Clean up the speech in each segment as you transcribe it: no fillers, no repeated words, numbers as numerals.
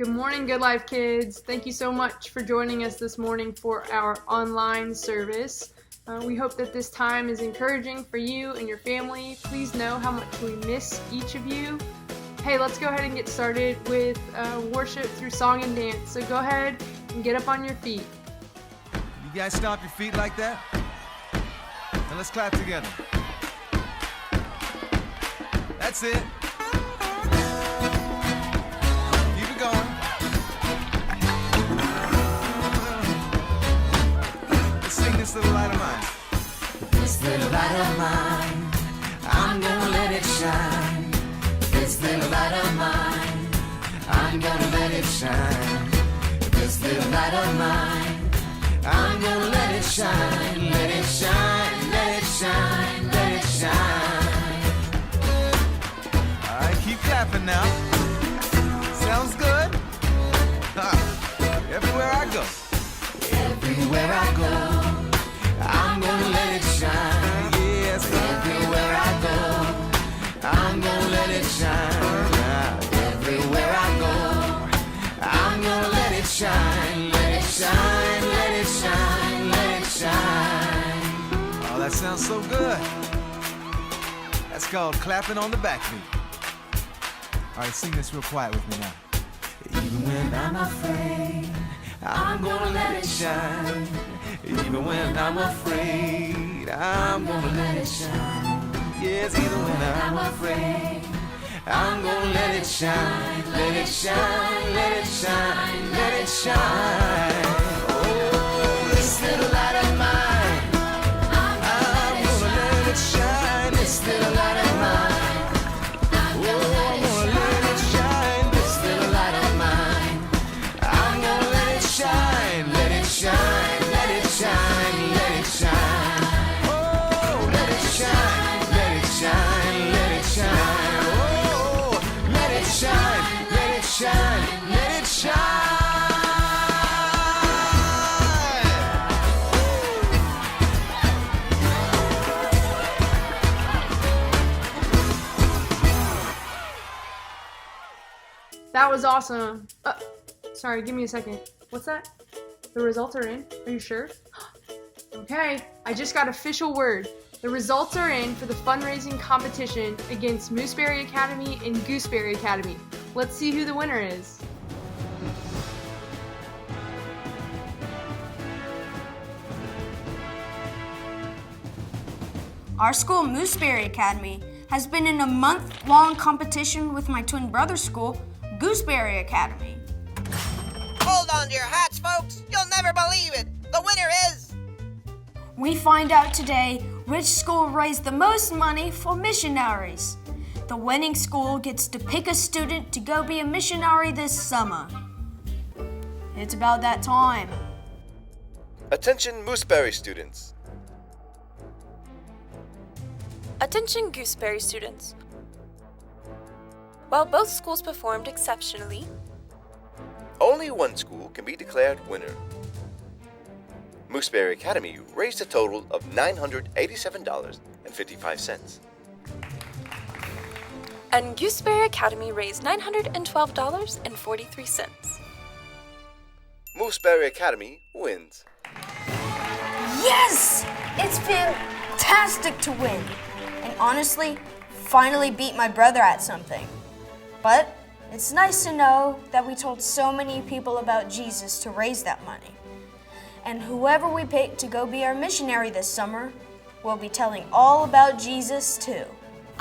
Good morning, Good Life kids. Thank you so much for joining us this morning for our online service. We hope that this time is encouraging for you and your family. Please know how much we miss each of you. Hey, let's go ahead and get started with worship through song and dance. So go ahead and get up on your feet. You guys stomp your feet like that? And let's clap together. That's it. Keep it going. Let's sing this little light of mine. This little light of mine, I'm gonna let it shine. This little light of mine, I'm gonna let it shine. This little light of mine, I'm gonna let it shine. Let it shine, let it shine, let it shine. All right, keep clapping now. Sounds good? Everywhere I go. Everywhere I go, I'm gonna let it shine. Yes, Everywhere I go, I'm gonna let it shine. Everywhere I go, I'm gonna let it shine. Let it shine, let it shine, let it shine. Oh, that sounds so good. That's called clapping on the backbeat. All right, sing this real quiet with me now. Even when I'm afraid, I'm gonna let it shine. Even when I'm afraid, I'm gonna let it shine. Yes, even when I'm afraid, I'm gonna let it shine. Let it shine, let it shine, let it shine. Oh, this little light of mine, I'm gonna let it shine. This little light of mine, I'm gonna let it shine. This little light of mine, I'm gonna let it shine. Let it shine, let it shine, let it shine. Oh, let it shine, let it shine, let it shine. Oh, let it shine, let it shine, let it shine. That was awesome. Sorry, give me a second. What's that? The results are in? Are you sure? Okay, I just got official word. The results are in for the fundraising competition against Mooseberry Academy and Gooseberry Academy. Let's see who the winner is. Our school, Mooseberry Academy, has been in a month-long competition with my twin brother's school, Gooseberry Academy. Hold on to your hats, folks. You'll never believe it. The winner is... We find out today which school raised the most money for missionaries. The winning school gets to pick a student to go be a missionary this summer. It's about that time. Attention Mooseberry students. Attention Gooseberry students. While both schools performed exceptionally, Only one school can be declared winner. Mooseberry Academy raised a total of $987.55. and Gooseberry Academy raised $912.43. Mooseberry Academy wins. Yes! It's fantastic to win. And honestly, finally beat my brother at something. But it's nice to know that we told so many people about Jesus to raise that money. And whoever we pick to go be our missionary this summer will be telling all about Jesus too.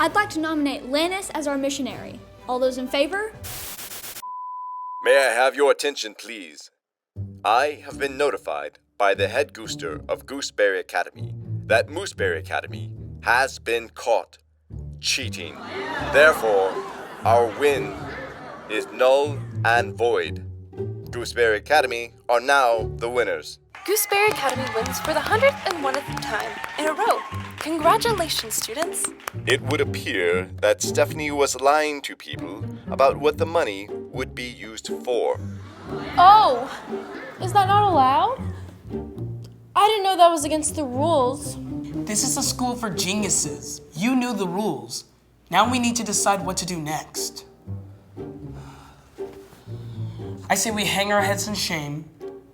I'd like to nominate Lannis as our missionary. All those in favor? May I have your attention, please? I have been notified by the head gooster of Gooseberry Academy that Mooseberry Academy has been caught cheating. Therefore, our win is null and void. Gooseberry Academy are now the winners. Gooseberry Academy wins for the 101st time in a row. Congratulations, students. It would appear that Stephanie was lying to people about what the money would be used for. Oh, is that not allowed? I didn't know that was against the rules. This is a school for geniuses. You knew the rules. Now we need to decide what to do next. I say we hang our heads in shame,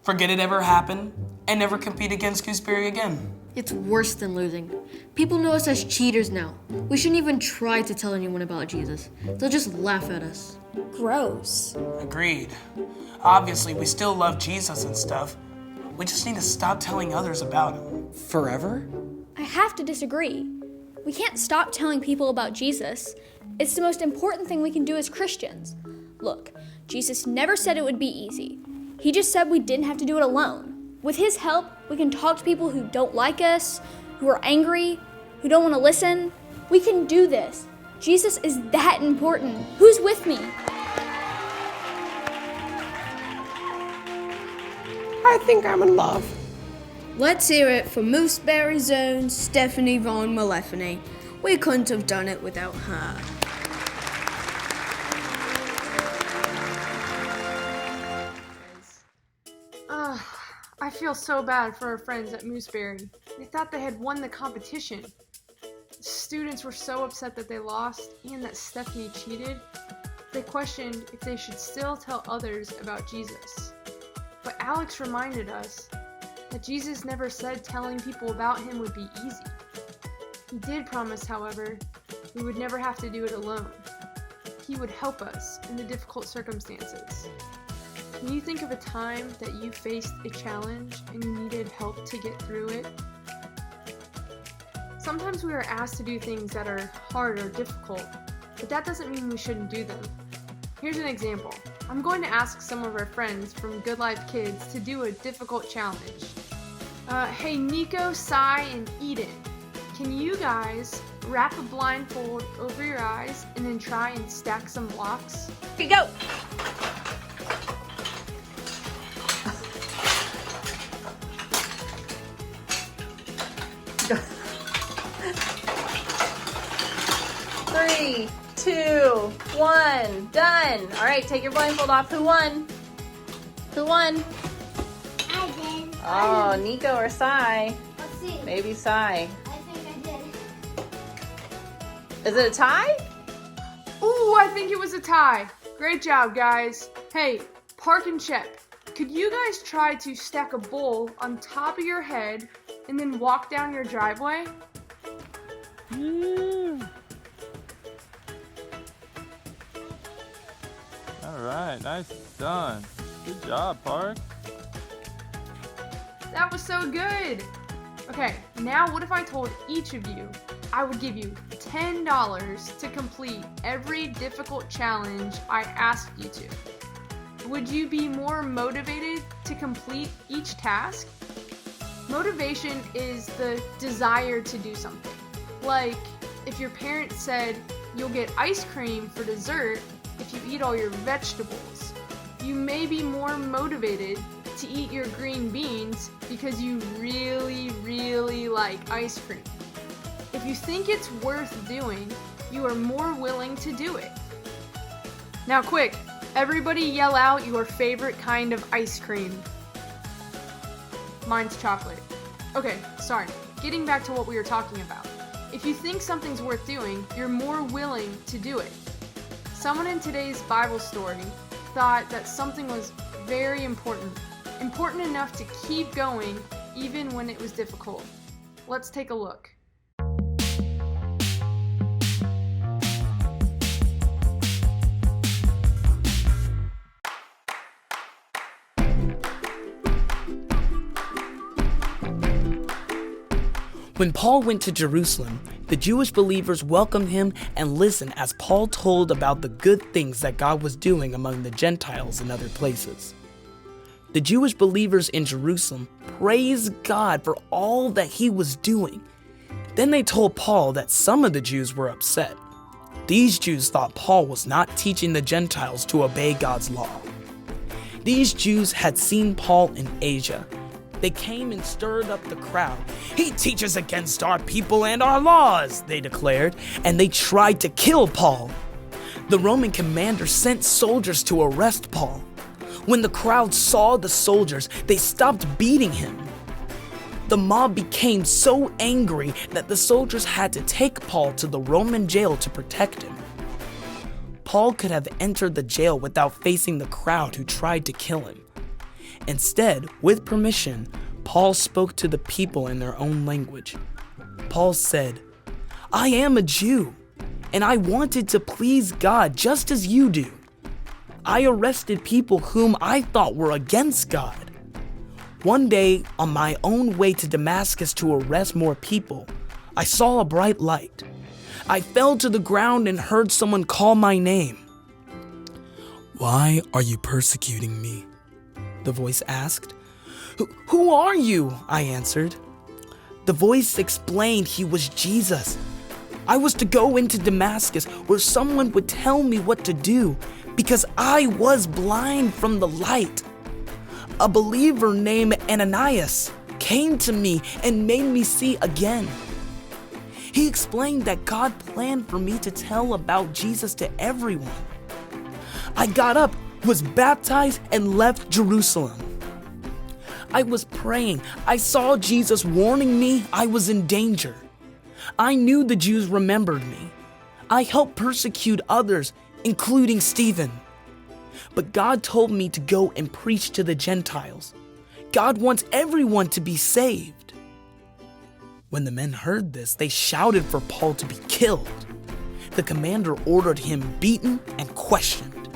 forget it ever happened, and never compete against Gooseberry again. It's worse than losing. People know us as cheaters now. We shouldn't even try to tell anyone about Jesus. They'll just laugh at us. Gross. Agreed. Obviously, we still love Jesus and stuff. We just need to stop telling others about him. Forever? I have to disagree. We can't stop telling people about Jesus. It's the most important thing we can do as Christians. Look, Jesus never said it would be easy. He just said we didn't have to do it alone. With his help, we can talk to people who don't like us, who are angry, who don't want to listen. We can do this. Jesus is that important. Who's with me? I think I'm in love. Let's hear it for Mooseberry's own Stephanie Von Malephany. We couldn't have done it without her. I feel so bad for our friends at Mooseberry. They thought they had won the competition. The students were so upset that they lost and that Stephanie cheated. They questioned if they should still tell others about Jesus. But Alex reminded us that Jesus never said telling people about him would be easy. He did promise, however, we would never have to do it alone. He would help us in the difficult circumstances. Can you think of a time that you faced a challenge and you needed help to get through it? Sometimes we are asked to do things that are hard or difficult, but that doesn't mean we shouldn't do them. Here's an example. I'm going to ask some of our friends from Good Life Kids to do a difficult challenge. Hey Nico, Sai, and Eden, can you guys wrap a blindfold over your eyes and then try and stack some blocks? Here you go. Three, 2, 1, done. All right, take your blindfold off. Who won? Who won? I did. Oh, Nico or Sai? Let's see. Maybe Sai. I think I did. Is it a tie? Ooh, I think it was a tie. Great job, guys. Hey, Park and Shep, could you guys try to stack a bowl on top of your head and then walk down your driveway? All right, nice done. Good job, Park. That was so good. Okay, now what if I told each of you I would give you $10 to complete every difficult challenge I asked you to? Would you be more motivated to complete each task? Motivation is the desire to do something. Like if your parents said you'll get ice cream for dessert if you eat all your vegetables, you may be more motivated to eat your green beans because you really, really like ice cream. If you think it's worth doing, you are more willing to do it. Now quick, everybody yell out your favorite kind of ice cream. Mine's chocolate. Okay, sorry. Getting back to what we were talking about. If you think something's worth doing, you're more willing to do it. Someone in today's Bible story thought that something was very important enough to keep going even when it was difficult. Let's take a look. When Paul went to Jerusalem, the Jewish believers welcomed him and listened as Paul told about the good things that God was doing among the Gentiles in other places. The Jewish believers in Jerusalem praised God for all that he was doing. Then they told Paul that some of the Jews were upset. These Jews thought Paul was not teaching the Gentiles to obey God's law. These Jews had seen Paul in Asia. They came and stirred up the crowd. "He teaches against our people and our laws," they declared, and they tried to kill Paul. The Roman commander sent soldiers to arrest Paul. When the crowd saw the soldiers, they stopped beating him. The mob became so angry that the soldiers had to take Paul to the Roman jail to protect him. Paul could have entered the jail without facing the crowd who tried to kill him. Instead, with permission, Paul spoke to the people in their own language. Paul said, "I am a Jew, and I wanted to please God just as you do. I arrested people whom I thought were against God. One day, on my own way to Damascus to arrest more people, I saw a bright light. I fell to the ground and heard someone call my name. 'Why are you persecuting me?' the voice asked. 'Who are you?' I answered. The voice explained he was Jesus. I was to go into Damascus where someone would tell me what to do because I was blind from the light. A believer named Ananias came to me and made me see again. He explained that God planned for me to tell about Jesus to everyone. I got up, was baptized, and left Jerusalem. I was praying. I saw Jesus warning me I was in danger. I knew the Jews remembered me. I helped persecute others, including Stephen. But God told me to go and preach to the Gentiles. God wants everyone to be saved." When the men heard this, they shouted for Paul to be killed. The commander ordered him beaten and questioned.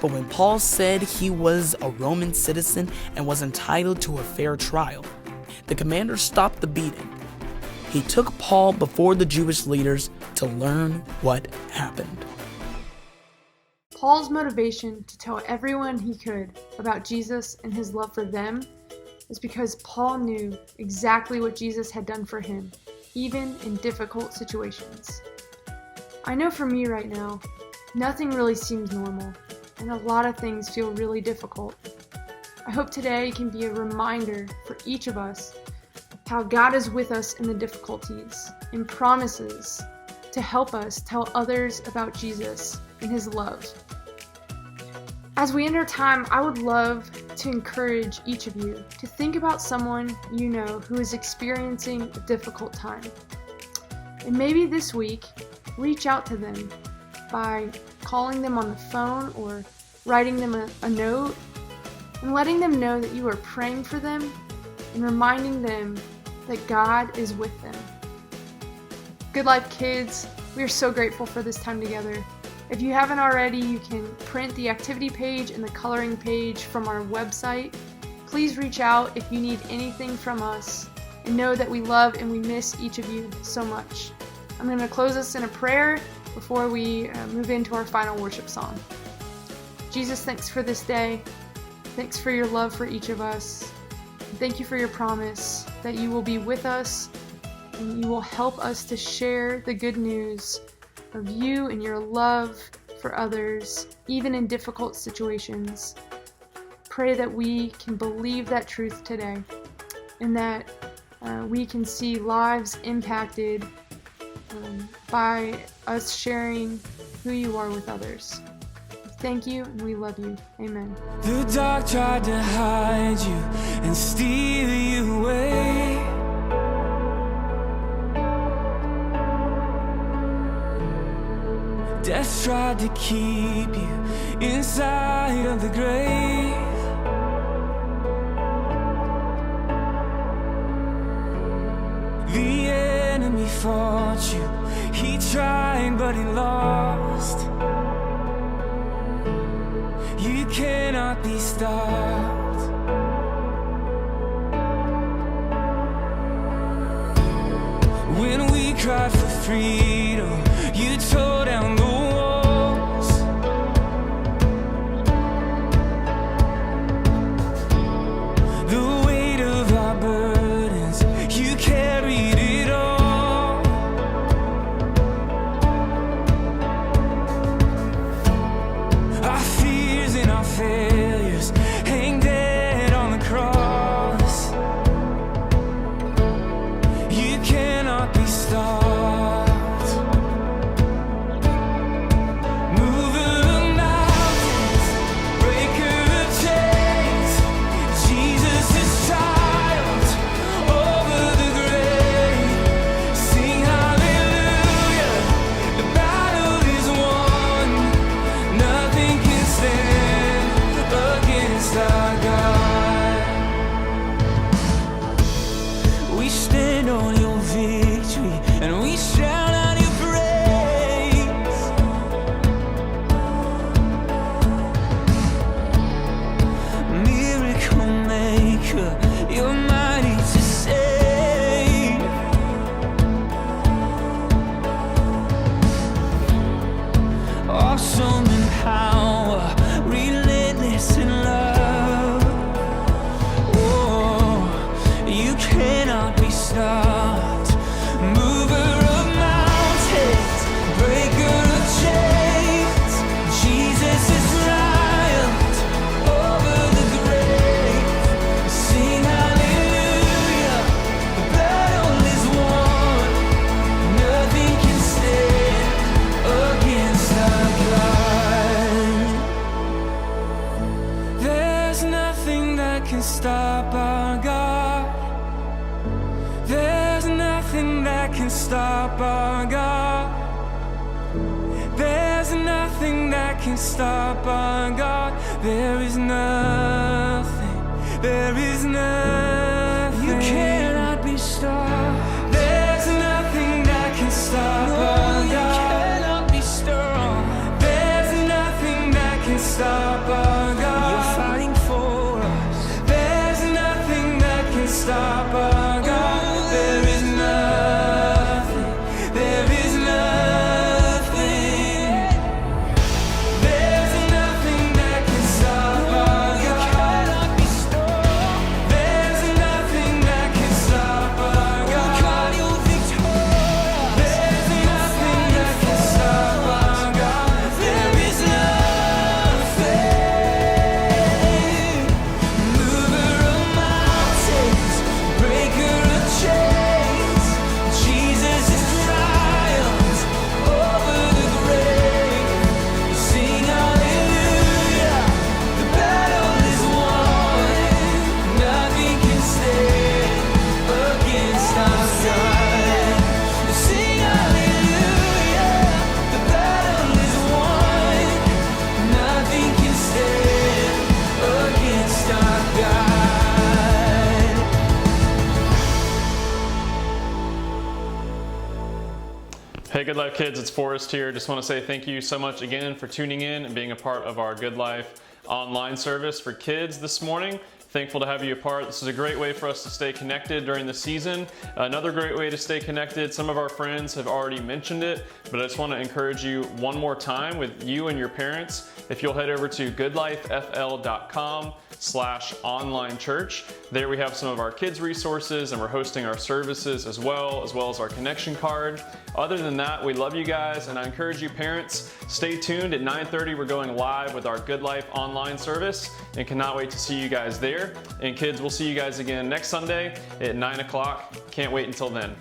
But when Paul said he was a Roman citizen and was entitled to a fair trial, the commander stopped the beating. He took Paul before the Jewish leaders to learn what happened. Paul's motivation to tell everyone he could about Jesus and his love for them is because Paul knew exactly what Jesus had done for him, even in difficult situations. I know for me right now, nothing really seems normal, and a lot of things feel really difficult. I hope today can be a reminder for each of us how God is with us in the difficulties and promises to help us tell others about Jesus and his love. As we end our time, I would love to encourage each of you to think about someone you know who is experiencing a difficult time. And maybe this week, reach out to them by calling them on the phone or writing them a note and letting them know that you are praying for them and reminding them that God is with them. Good Life Kids, we are so grateful for this time together. If you haven't already, you can print the activity page and the coloring page from our website. Please reach out if you need anything from us, and know that we love and we miss each of you so much. I'm going to close us in a prayer before we move into our final worship song. Jesus, thanks for this day. Thanks for your love for each of us. Thank you for your promise that you will be with us and you will help us to share the good news of you and your love for others, even in difficult situations. Pray that we can believe that truth today and that we can see lives impacted by us sharing who you are with others. Thank you, and we love you. Amen. The dark tried to hide you and steal you away. Death tried to keep you inside of the grave. The enemy fought you, he tried but he lost. You cannot be stopped. When we cried for freedom, you tore down the walls. The weight of our burdens, you carried it all. Our fears and our failures hang dead on the cross. You cannot be stopped. against our God. We stand on your victory and we shout out your praise. Miracle maker, you're mighty to save. Awesome in power, relentless in love. Oh, you cannot be stopped. Mover of mountains, breaker of chains. Jesus is triumphed over the grave. Sing hallelujah, the battle is won. Nothing can stand against our God. There's nothing that can stop our God. There's nothing that can stop our God. There's nothing that can stop our God. There is nothing. There is nothing. You cannot be stopped. There's nothing that can stop our God. You cannot be stopped. There's nothing that can stop our God. You're fighting for us. There's nothing that can stop our God. There is nothing. There is nothing. There's nothing that can stop our God. You cannot be stopped. There's nothing that can stop our God. God, you're victorious. There's nothing that can stop our God. There is nothing. Mover of mountains, breaker of chains. Jesus is triumphed over the grave. Sing hallelujah, the battle is won. Nothing can stand against our God. Sing hallelujah, the battle is won. Nothing can stand against our God. Hey, Good Life kids, it's Forrest here. Just want to say thank you so much again for tuning in and being a part of our Good Life online service for kids this morning. Thankful to have you a part. This is a great way for us to stay connected during the season. Another great way to stay connected, some of our friends have already mentioned it, but I just want to encourage you one more time with you and your parents. If you'll head over to goodlifefl.com/online church. There we have some of our kids resources and we're hosting our services as well as our connection card. Other than that, we love you guys and I encourage you parents, stay tuned. At 9:30 we're going live with our Good Life online service and cannot wait to see you guys there. And kids, we'll see you guys again next Sunday at 9 o'clock. Can't wait until then.